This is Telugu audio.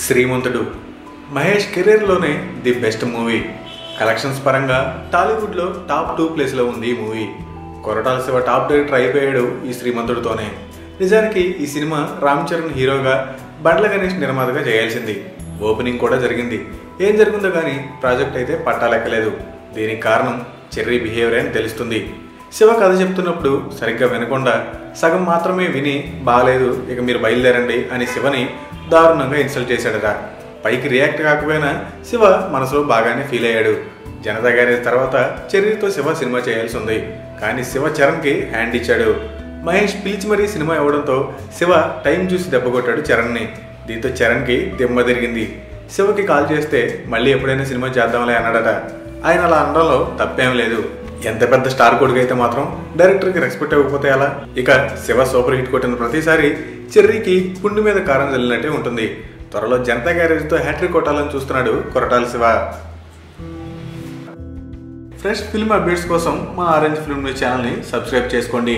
శ్రీమంతుడు మహేష్ కెరీర్లోనే ది బెస్ట్ మూవీ. కలెక్షన్స్ పరంగా టాలీవుడ్లో టాప్ 2 ప్లేస్లో ఉంది ఈ movie. Koratala Siva top director అయిపోయాడు ఈ శ్రీమంతుడితోనే. నిజానికి ఈ సినిమా రామ్ చరణ్ హీరోగా, బండ్ల గణేష్ నిర్మాతగా చేయాల్సింది. ఓపెనింగ్ కూడా జరిగింది. ఏం జరిగిందో కానీ ప్రాజెక్ట్ అయితే పట్టాలెక్కలేదు. దీనికి కారణం చెర్రీ బిహేవియర్ అని తెలుస్తుంది. శివ కథ చెప్తున్నప్పుడు సరిగ్గా వినకుండా సగం మాత్రమే విని బాగాలేదు, ఇక మీరు బయలుదేరండి అని శివని దారుణంగా ఇన్సల్ట్ చేశాడట. పైకి రియాక్ట్ కాకపోయినా శివ మనసులో బాగానే ఫీల్ అయ్యాడు. జనతా గ్యారేజ్ తర్వాత చెర్రీతో శివ సినిమా చేయాల్సి ఉంది. కానీ శివ చరణ్కి హ్యాండ్ ఇచ్చాడు. మహేష్ పిలిచి మరీ సినిమా ఇవ్వడంతో శివ టైం చూసి దెబ్బ కొట్టాడు చరణ్ని. దీంతో చరణ్కి దిమ్మ తిరిగింది. శివకి కాల్ చేస్తే మళ్ళీ ఎప్పుడైనా సినిమా చేద్దాంలే అన్నాడట. ఆయన అలా అనడంలో తప్పేం లేదు. ఎంత పెద్ద స్టార్ కొడుకు అయితే మాత్రం డైరెక్టర్కి రెస్పెక్ట్ ఇవ్వకపోతే అలా. ఇక శివ సూపర్ హిట్ కొట్టిన ప్రతిసారి చెర్రీకి పుండు మీద కారం చల్లినట్టే ఉంటుంది. త్వరలో జనతా గ్యారేజ్తో హ్యాట్రిక్ కొట్టాలని చూస్తున్నాడు Koratala Shiva. Fresh film updates కోసం మా ఆరెంజ్ ఫిల్మ్ న్యూస్ ఛానల్ని సబ్స్క్రైబ్ చేసుకోండి.